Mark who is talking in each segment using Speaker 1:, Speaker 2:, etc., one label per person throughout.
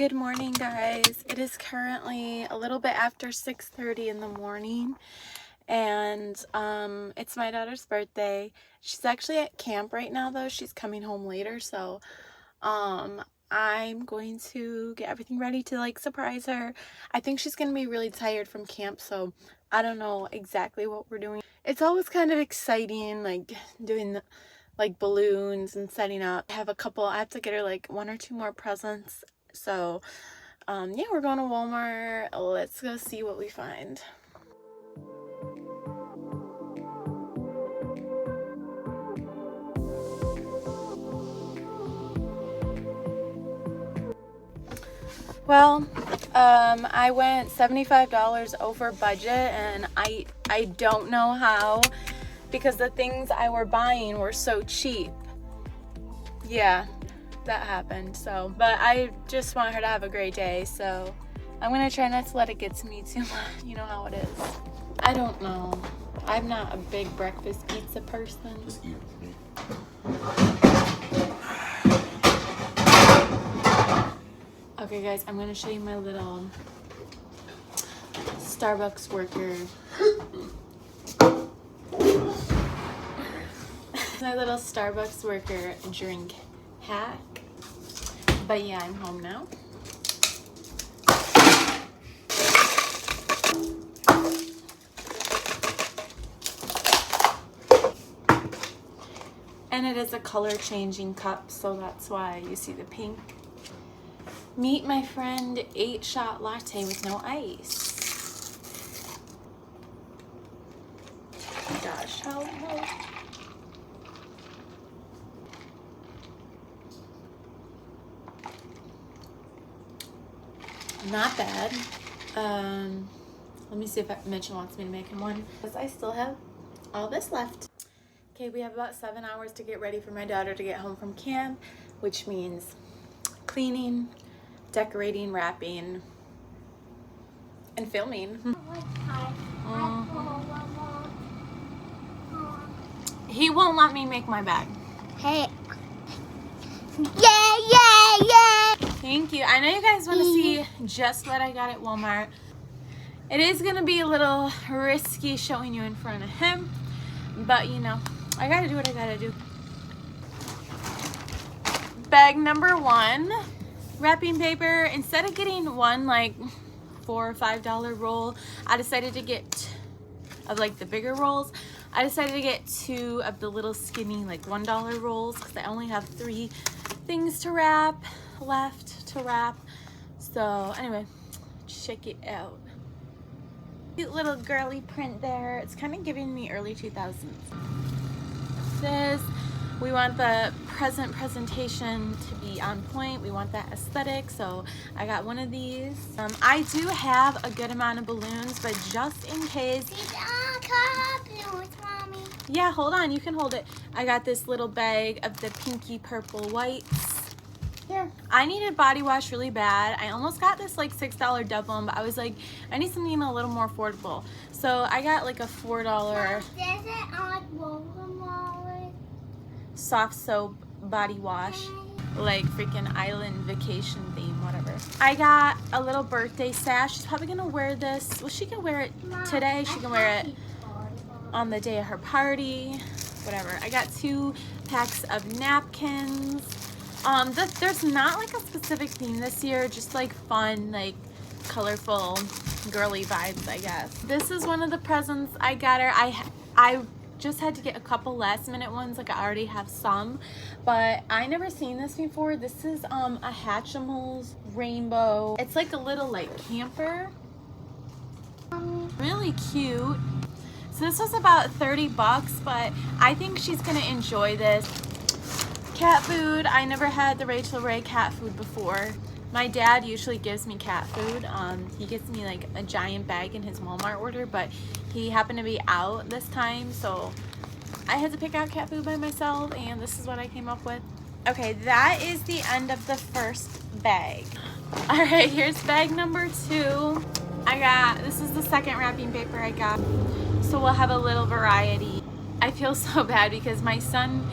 Speaker 1: Good morning, guys. It is currently a little bit after 6:30 in the morning, and it's my daughter's birthday. She's actually at camp right now, though. She's coming home later, so I'm going to get everything ready to like surprise her. I think she's gonna be really tired from camp, so I don't know exactly what we're doing. It's always kind of exciting, like doing the like balloons and setting up. I have to get her like one or two more presents. So yeah, we're going to Walmart. Let's go see what we find. Well, I went $75 over budget, and I don't know how, because the things I were buying were so cheap. Yeah, that happened. So, but I just want her to have a great day, so I'm gonna try not to let it get to me too much. You know how it is. I don't know. I'm not a big breakfast pizza person.
Speaker 2: Just eat with me.
Speaker 1: Okay, guys, I'm gonna show you my little Starbucks worker. My little Starbucks worker drink hack. But yeah, I'm home now. And it is a color changing cup, so that's why you see the pink. Meet my friend 8-shot latte with no ice. Gosh, how not bad. Let me see if Mitchell wants me to make him one, because I still have all this left. Okay, we have about 7 hours to get ready for my daughter to get home from camp, which means cleaning, decorating, wrapping, and filming. He won't let me make my bag.
Speaker 3: Hey. Yeah.
Speaker 1: Thank you. I know you guys want to see just what I got at Walmart. It is going to be a little risky showing you in front of him, but you know, I got to do what I got to do. Bag number 1, wrapping paper. Instead of getting one like $4 or $5 roll, I decided to get of like the bigger rolls. I decided to get 2 of the little skinny like $1 rolls, because I only have 3 things to wrap left to wrap. So anyway, check it out. Cute little girly print there. It's kind of giving me early 2000s. We want the presentation to be on point. We want that aesthetic, so I got one of these. I do have a good amount of balloons, but just in case.
Speaker 3: These are balloons, Mommy.
Speaker 1: Yeah, hold on, you can hold it. I got this little bag of the pinky purple whites. Here, I needed body wash really bad. I almost got this like $6 double, but I was like, I need something a little more affordable. So I got like a $4 soft soap body wash, like freaking island vacation theme, whatever. I got a little birthday sash. She's probably gonna wear this. Well, she can wear it today. She can wear it on the day of her party, whatever. I got 2 packs of napkins. There's not like a specific theme this year, just like fun, like colorful, girly vibes, I guess. This is one of the presents I got her. I just had to get a couple last minute ones, like I already have some, but I never seen this before. This is a Hatchimals rainbow. It's like a little like camper. Really cute. So this was about 30 bucks, but I think she's gonna enjoy this. Cat food. I never had the Rachel Ray cat food before. My dad usually gives me cat food. He gets me like a giant bag in his Walmart order, but he happened to be out this time, so I had to pick out cat food by myself, and this is what I came up with. Okay, that is the end of the first bag. All right, here's bag number 2. This is the second wrapping paper I got, so we'll have a little variety. I feel so bad because my son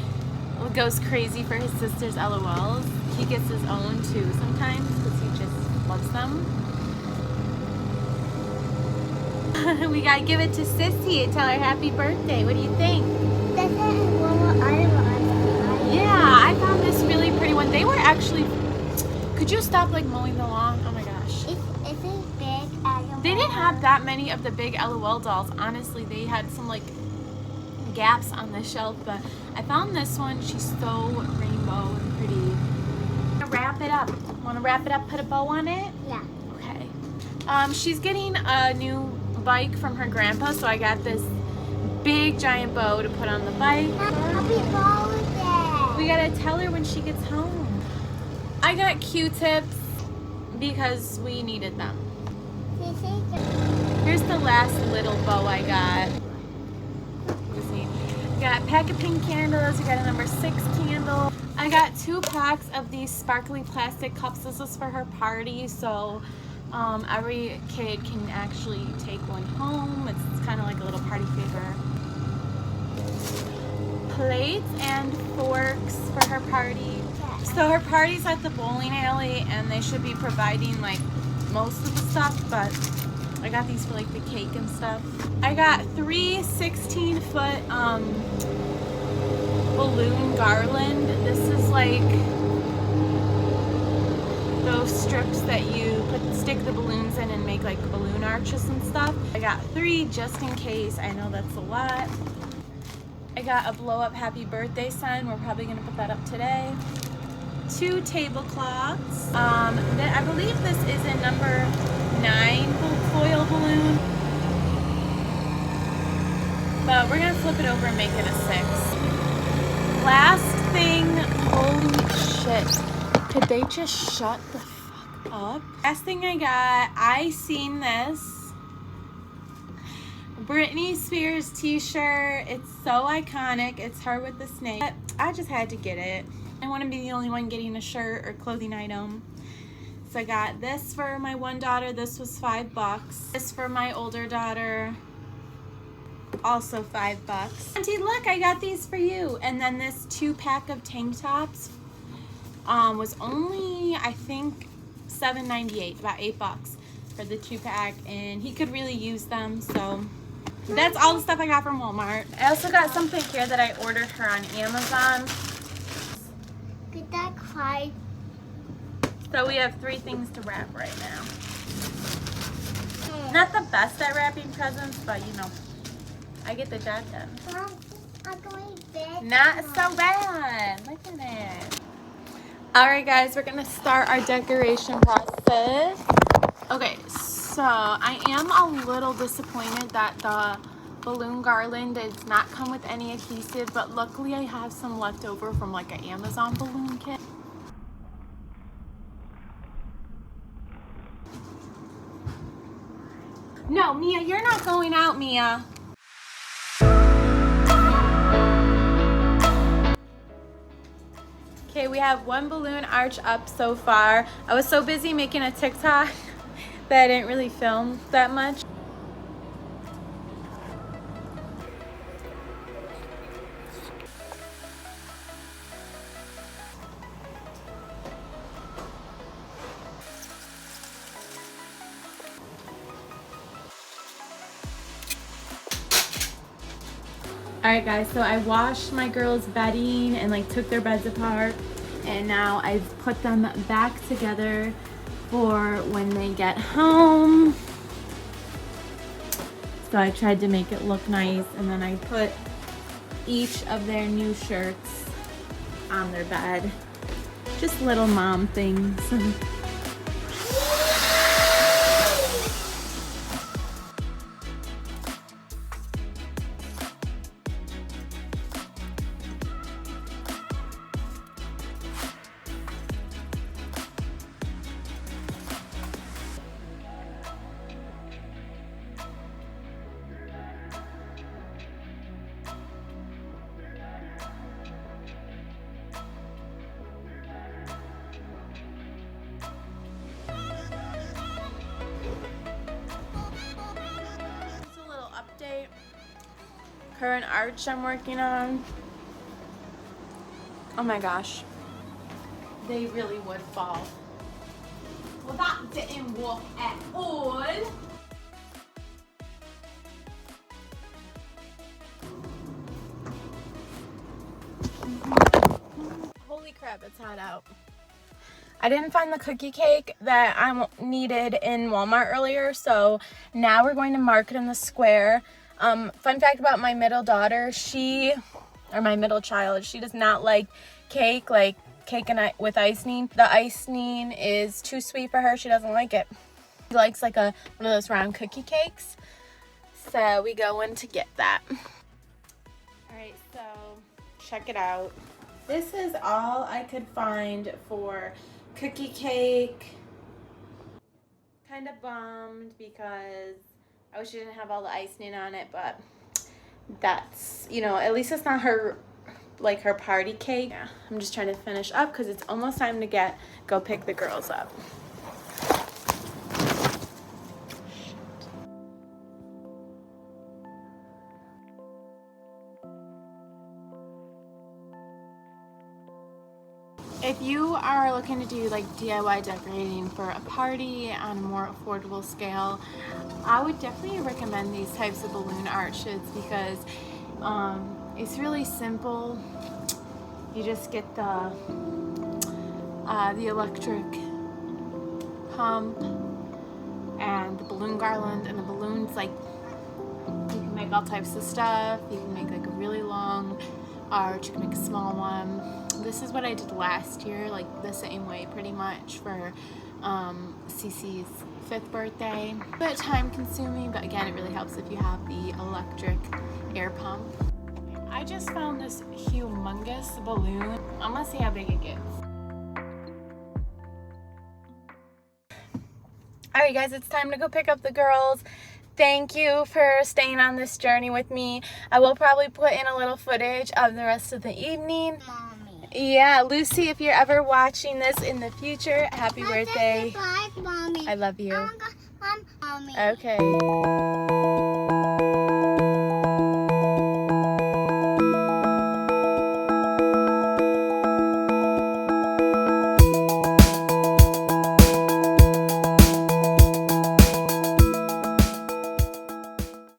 Speaker 1: goes crazy for his sister's LOLs. He gets his own too sometimes because he just loves them. We gotta give it to Sissy and tell her happy birthday. What do you think?
Speaker 3: This is what I want.
Speaker 1: Yeah, I found this really pretty one. They were actually... Could you stop like mowing the lawn? Oh my gosh.
Speaker 3: Is it big?
Speaker 1: They didn't have that many of the big LOL dolls. Honestly, they had some like gaps on the shelf, but I found this one. She's so rainbow and pretty. I'm gonna wrap it up. Want to wrap it up, put a bow on it?
Speaker 3: Yeah.
Speaker 1: Okay. She's getting a new bike from her grandpa, so I got this big giant bow to put on the bike.
Speaker 3: Happy birthday.
Speaker 1: We gotta tell her when she gets home. I got Q-tips because we needed them. Here's the last little bow I got. Let's see. We got a pack of pink candles. We got a number 6 candle. I got 2 packs of these sparkly plastic cups. This is for her party, so every kid can actually take one home. It's kind of like a little party favor. Plates and forks for her party. So her party's at the bowling alley, and they should be providing like most of the stuff, but I got these for like the cake and stuff. I got 3 16-foot balloon garland. This is like those strips that you stick the balloons in and make like balloon arches and stuff. I got 3 just in case. I know that's a lot. I got a blow up happy birthday sign. We're probably gonna put that up today. 2 tablecloths. I believe this is a number 9 foil balloon, but we're gonna flip it over and make it a 6. Last thing, holy shit. Could they just shut the fuck up? Last thing I seen this Britney Spears t-shirt. It's so iconic. It's her with the snake. But I just had to get it. I want to be the only one getting a shirt or clothing item. So I got this for my one daughter. This was $5. This for my older daughter. Also $5. Auntie, look, I got these for you. And then this 2-pack of tank tops was only, I think, $7.98, about $8 for the 2-pack. And he could really use them, so that's all the stuff I got from Walmart. I also got something here that I ordered her on Amazon.
Speaker 3: Could that cry?
Speaker 1: So we have 3 things to wrap right now. Not the best at wrapping presents, but you know, I get the job done.
Speaker 3: I'm going big.
Speaker 1: Not so bad. Look at it. Alright guys, we're gonna start our decoration process. Okay, so I am a little disappointed that the balloon garland does not come with any adhesive, but luckily I have some left over from like an Amazon balloon kit. No, Mia, you're not going out, Mia. Okay, we have 1 balloon arch up so far. I was so busy making a TikTok that I didn't really film that much. Alright guys, so I washed my girls' bedding and like took their beds apart, and now I've put them back together for when they get home. So I tried to make it look nice, and then I put each of their new shirts on their bed. Just little mom things. Current arch I'm working on. Oh my gosh, they really would fall. Well, that didn't work at all. Holy crap, it's hot out. I didn't find the cookie cake that I needed in Walmart earlier, so now we're going to Market in the Square. Fun fact about my middle daughter, my middle child, she does not like cake, with icing. The icing is too sweet for her. She doesn't like it. She likes like one of those round cookie cakes. So we go in to get that. All right, so check it out. This is all I could find for cookie cake. Kind of bummed because I wish she didn't have all the icing on it, but that's, at least it's not her party cake. Yeah, I'm just trying to finish up because it's almost time to go pick the girls up. If you are looking to do like DIY decorating for a party on a more affordable scale, I would definitely recommend these types of balloon arches because it's really simple. You just get the electric pump and the balloon garland, and the balloons, like, you can make all types of stuff. You can make like a really long arch, you can make a small one. This is what I did last year, like the same way pretty much for Cece's 5th birthday. A bit time consuming, but again, it really helps if you have the electric air pump. I just found this humongous balloon. I'm gonna see how big it gets. Alright guys, it's time to go pick up the girls. Thank you for staying on this journey with me. I will probably put in a little footage of the rest of the evening.
Speaker 3: Mommy.
Speaker 1: Yeah, Lucy, if you're ever watching this in the future, happy birthday.
Speaker 3: Bye, Mommy.
Speaker 1: I love you.
Speaker 3: Mommy.
Speaker 1: Okay.